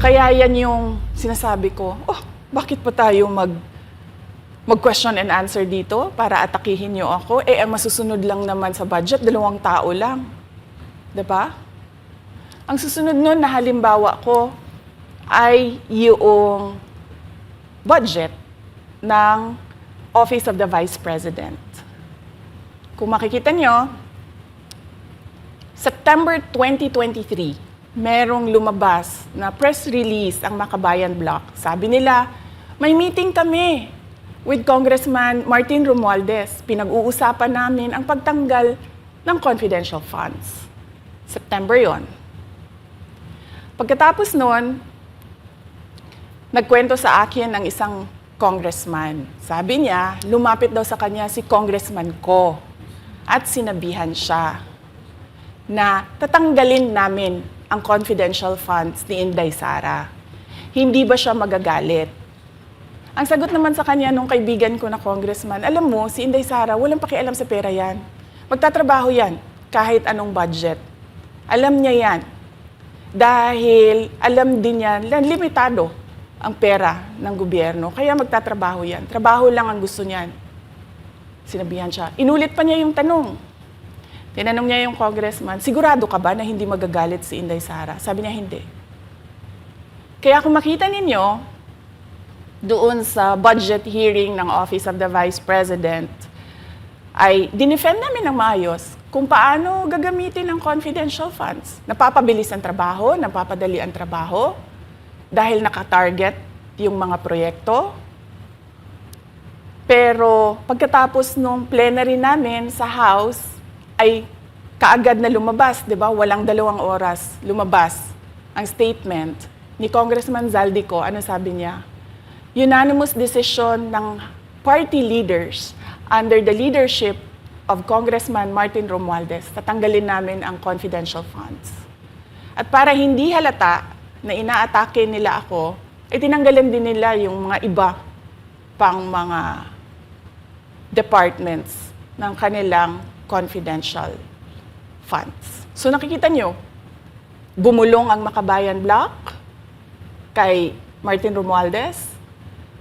Kaya yan yung sinasabi ko, bakit pa tayo mag-question and answer dito para atakihin niyo ako? Ang masusunod lang naman sa budget, 2 tao lang. Diba? Ang susunod nun na halimbawa ko ay yung budget ng Office of the Vice President. Kung makikita nyo, September 2023, merong lumabas na press release ang Makabayan Bloc. Sabi nila, may meeting kami with Congressman Martin Romualdez. Pinag-uusapan namin ang pagtanggal ng confidential funds. September yon. Pagkatapos nun, nagkwento sa akin ng isang congressman. Sabi niya, lumapit daw sa kanya si Congressman Ko at sinabihan siya na tatanggalin namin ang confidential funds ni Inday Sara. Hindi ba siya magagalit? Ang sagot naman sa kanya nung kaibigan ko na congressman, alam mo, si Inday Sara, walang pakialam sa pera yan. Magtatrabaho yan kahit anong budget. Alam niya yan. Dahil alam din niya na limitado ang pera ng gobyerno. Kaya magtatrabaho yan. Trabaho lang ang gusto niyan. Sinabihan siya. Inulit pa niya yung tanong. Tinanong niya yung congressman, sigurado ka ba na hindi magagalit si Inday Sara? Sabi niya, hindi. Kaya kung makita ninyo, doon sa budget hearing ng Office of the Vice President, ay dinefend namin ng maayos kung paano gagamitin ang confidential funds. Napapabilis ang trabaho, napapadali ang trabaho, dahil nakatarget yung mga proyekto. Pero pagkatapos nung plenary namin sa House, ay kaagad na lumabas, di ba? Walang 2 oras lumabas ang statement ni Congressman Zaldico. Ano sabi niya? Unanimous decision ng party leaders under the leadership of Congressman Martin Romualdez, tatanggalin namin ang confidential funds. At para hindi halata na inaatake nila ako, tinanggalan din nila yung mga iba pang mga departments ng kanilang confidential funds. So nakikita nyo, bumulong ang Makabayan Bloc kay Martin Romualdez.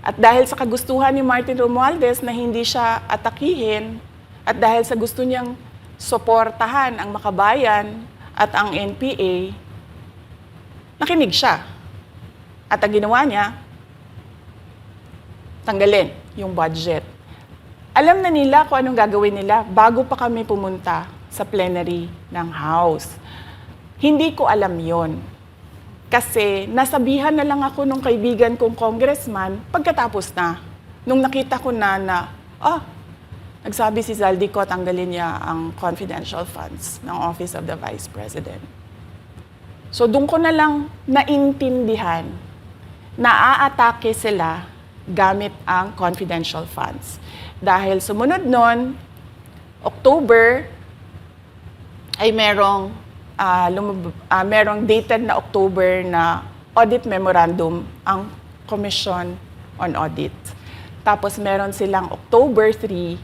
At dahil sa kagustuhan ni Martin Romualdez na hindi siya atakihin, at dahil sa gusto niyang suportahan ang Makabayan at ang NPA, nakinig siya. At ang ginawa niya, tanggalin yung budget. Alam na nila kung anong gagawin nila bago pa kami pumunta sa plenary ng House. Hindi ko alam yon. Kasi nasabihan na lang ako nung kaibigan kong congressman pagkatapos na. Nung nakita ko na nagsabi si Zaldico tanggalin niya ang confidential funds ng Office of the Vice President. So doon ko na lang naintindihan na aatake sila gamit ang confidential funds. Dahil sumunod nun, October, ay merong dated na October na audit memorandum ang Commission on Audit. Tapos meron silang October 3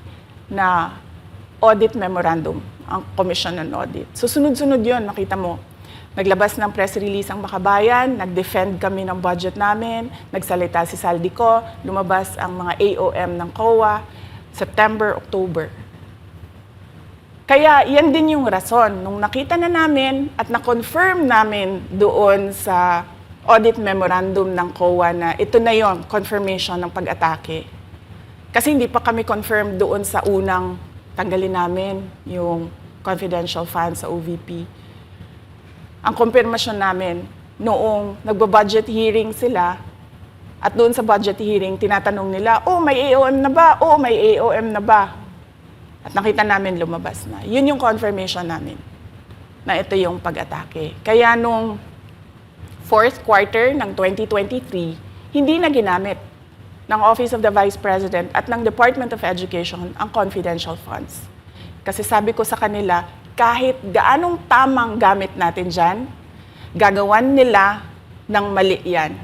na audit memorandum ang Commission on Audit. So sunod-sunod yun, makita mo. Naglabas ng press release ang Makabayan, nag-defend kami ng budget namin, nagsalita si Zaldico, lumabas ang mga AOM ng COA, September, October. Kaya yan din yung rason. Nung nakita na namin at na-confirm namin doon sa audit memorandum ng COA na ito na yon, confirmation ng pag-atake. Kasi hindi pa kami confirm doon sa unang tanggalin namin yung confidential funds sa OVP. Ang confirmation namin, noong nagba-budget hearing sila, at doon sa budget hearing, tinatanong nila, may AOM na ba? May AOM na ba? At nakita namin lumabas na. Yun yung confirmation namin na ito yung pag-atake. Kaya nung fourth quarter ng 2023, hindi na ginamit ng Office of the Vice President at ng Department of Education ang confidential funds. Kasi sabi ko sa kanila, kahit gaanong tamang gamit natin dyan, gagawan nila ng mali yan.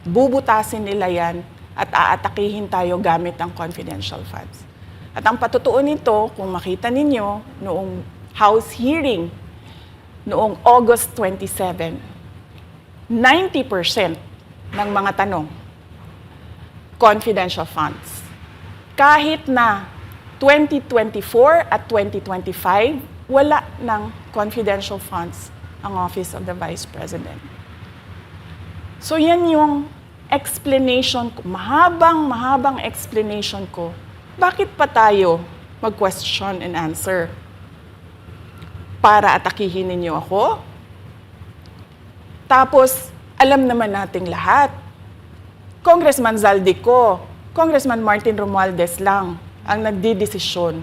Bubutasin nila yan at aatakihin tayo gamit ang confidential funds. At ang patutuon nito, kung makita ninyo, noong House hearing, noong August 27, 90% ng mga tanong, confidential funds. Kahit na 2024 at 2025, wala ng confidential funds ang Office of the Vice President. So yan yung explanation ko, mahabang explanation ko. Bakit pa tayo mag-question and answer? Para atakihin ninyo ako? Tapos, alam naman nating lahat. Congressman Zaldico, Congressman Martin Romualdez lang ang nagdidesisyon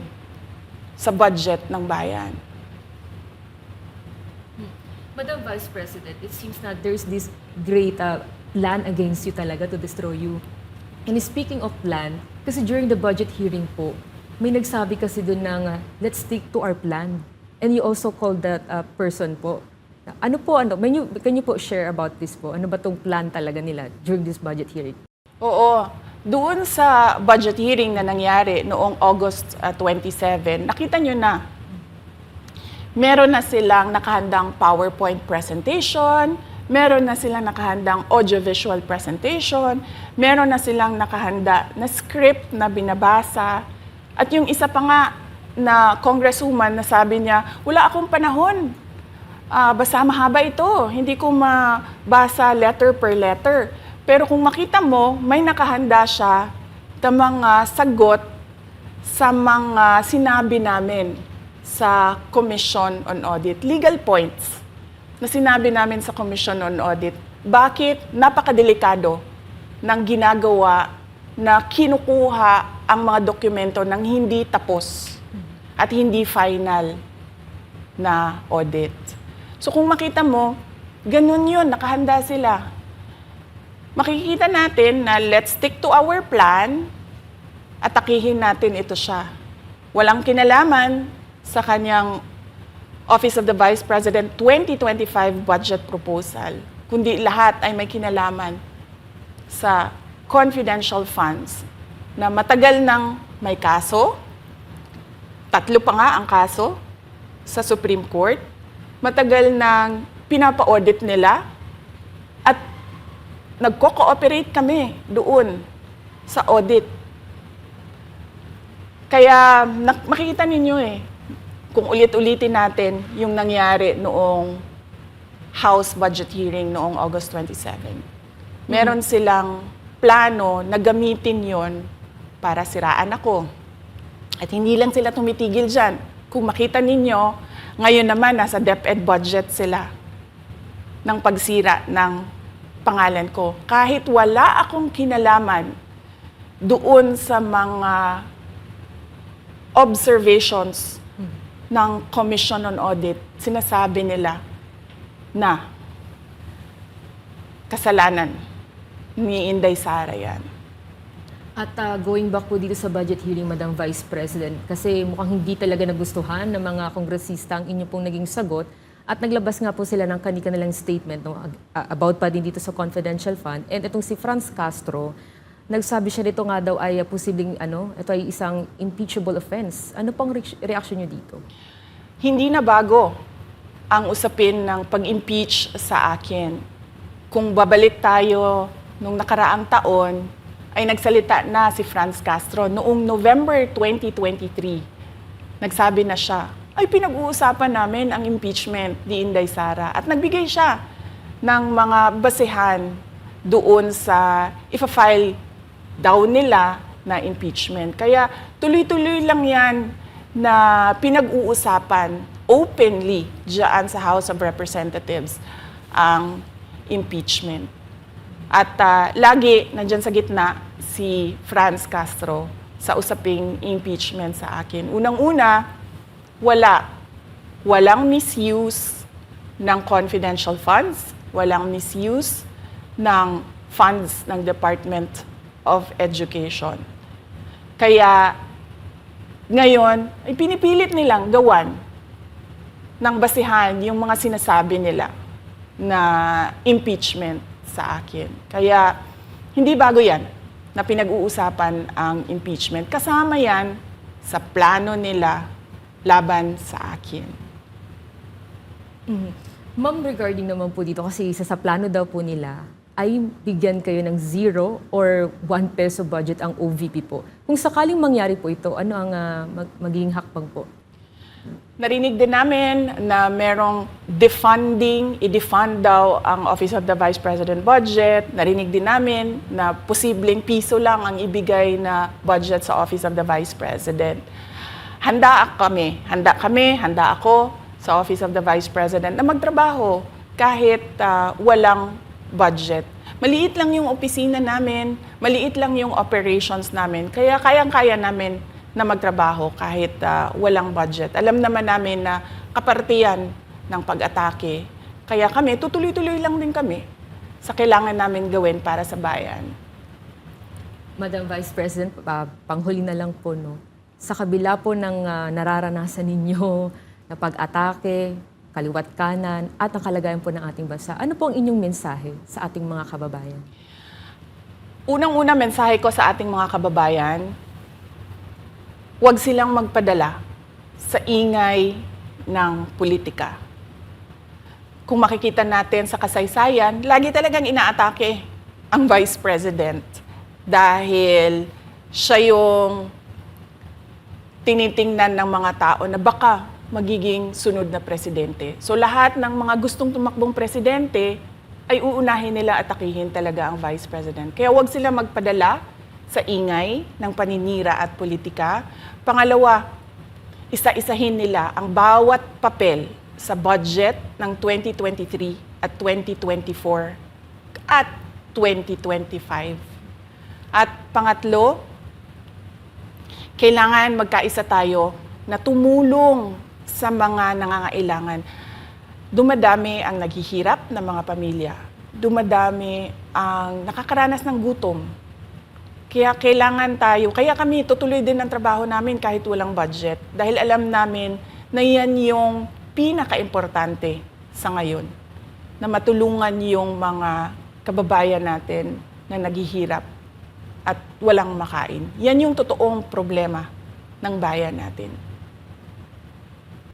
sa budget ng bayan. Madam Vice President, it seems na there's this great plan against you talaga to destroy you. And speaking of plan, kasi during the budget hearing po, may nagsabi kasi doon ng let's stick to our plan. And you also called that person po. Ano po, can you po share about this po? Ano ba tong plan talaga nila during this budget hearing? Oo. Doon sa budget hearing na nangyari noong August 27, nakita nyo na meron na silang nakahandang PowerPoint presentation, meron na silang nakahandang audiovisual presentation, meron na silang nakahanda na script na binabasa. At yung isa pa nga na congresswoman na sabi niya, wala akong panahon. Basta mahaba ito. Hindi ko mabasa letter per letter. Pero kung makita mo, may nakahanda siya na mga sagot sa mga sinabi namin sa Commission on Audit. Legal points na sinabi namin sa Commission on Audit. Bakit napakadelikado ng ginagawa na kinukuha ang mga dokumento ng hindi tapos at hindi final na audit. So kung makita mo, ganun yun, nakahanda sila. Makikita natin na let's stick to our plan, atakihin natin ito siya. Walang kinalaman sa kanyang Office of the Vice President 2025 budget proposal, kundi lahat ay may kinalaman sa confidential funds na matagal nang may kaso, 3 pa nga ang kaso sa Supreme Court, matagal nang pinapa-audit nila at nagko-cooperate kami doon sa audit. Kaya makikita ninyo kung ulit-ulitin natin yung nangyari noong House budget hearing noong August 27. Meron silang plano na gamitin yon para siraan ako. At hindi lang sila tumitigil dyan. Kung makita ninyo, ngayon naman nasa DepEd budget sila ng pagsira ng pangalan ko. Kahit wala akong kinalaman doon sa mga observations ng Commission on Audit, sinasabi nila na kasalanan ni Inday Sara yan. At going back po dito sa budget hearing, Madam Vice President, kasi mukhang hindi talaga nagustuhan ng mga kongresista ang inyo pong naging sagot at naglabas nga po sila ng kanilang statement about pa din dito sa confidential fund. And itong si Franz Castro, nagsabi siya dito nga daw ay posibleng ito ay isang impeachable offense. Ano pang reaction niyo dito? Hindi na bago ang usapin ng pag-impeach sa akin. Kung babalik tayo nung nakaraang taon, ay nagsalita na si Franz Castro noong November 2023. Nagsabi na siya, ay pinag-uusapan namin ang impeachment ni Inday Sara. At nagbigay siya ng mga basehan doon sa ifa-file daw nila na impeachment. Kaya tuloy-tuloy lang yan na pinag-uusapan openly diyan sa House of Representatives ang impeachment. At lagi nandyan sa gitna si Franz Castro sa usaping impeachment sa akin. Unang-una, walang misuse ng confidential funds, walang misuse ng funds ng Department of Education. Kaya ngayon, ay pinipilit nilang gawan ng basihan yung mga sinasabi nila na impeachment sa akin. Kaya hindi bago yan na pinag-uusapan ang impeachment. Kasama yan sa plano nila laban sa akin. Ma'am, regarding naman po dito, kasi isa sa plano daw po nila ay bigyan kayo ng 0 or 1 peso budget ang OVP po. Kung sakaling mangyari po ito, ano ang magiging hakbang po? Narinig din namin na merong defunding, i-defund daw ang Office of the Vice President budget. Narinig din namin na posibleng piso lang ang ibigay na budget sa Office of the Vice President. Handa ako sa Office of the Vice President na magtrabaho kahit walang budget. Maliit lang yung opisina namin, maliit lang yung operations namin, kaya kayang-kaya namin na magtrabaho kahit walang budget. Alam naman namin na kapartiyan ng pag-atake. Kaya kami, tutuloy-tuloy lang din kami sa kailangan namin gawin para sa bayan. Madam Vice President, panghuli na lang po, no? Sa kabila po ng nararanasan ninyo na pag-atake, kaliwat kanan, at ang kalagayan po ng ating bansa, ano po ang inyong mensahe sa ating mga kababayan? Unang-una mensahe ko sa ating mga kababayan, huwag silang magpadala sa ingay ng politika. Kung makikita natin sa kasaysayan, lagi talagang inaatake ang Vice President dahil siya yung tinitingnan ng mga tao na baka magiging sunod na presidente. So lahat ng mga gustong tumakbong presidente ay uunahin nila atakihin talaga ang Vice President. Kaya huwag sila magpadala sa ingay ng paninira at politika. Pangalawa, isa-isahin nila ang bawat papel sa budget ng 2023 at 2024 at 2025. At pangatlo, kailangan magkaisa tayo na tumulong sa mga nangangailangan. Dumadami ang naghihirap ng mga pamilya. Dumadami ang nakakaranas ng gutom. Kaya kailangan tayo, kaya kami tutuloy din ang trabaho namin kahit walang budget. Dahil alam namin na yan yung pinaka-importante sa ngayon. Na matulungan yung mga kababayan natin na naghihirap at walang makain. Yan yung totoong problema ng bayan natin.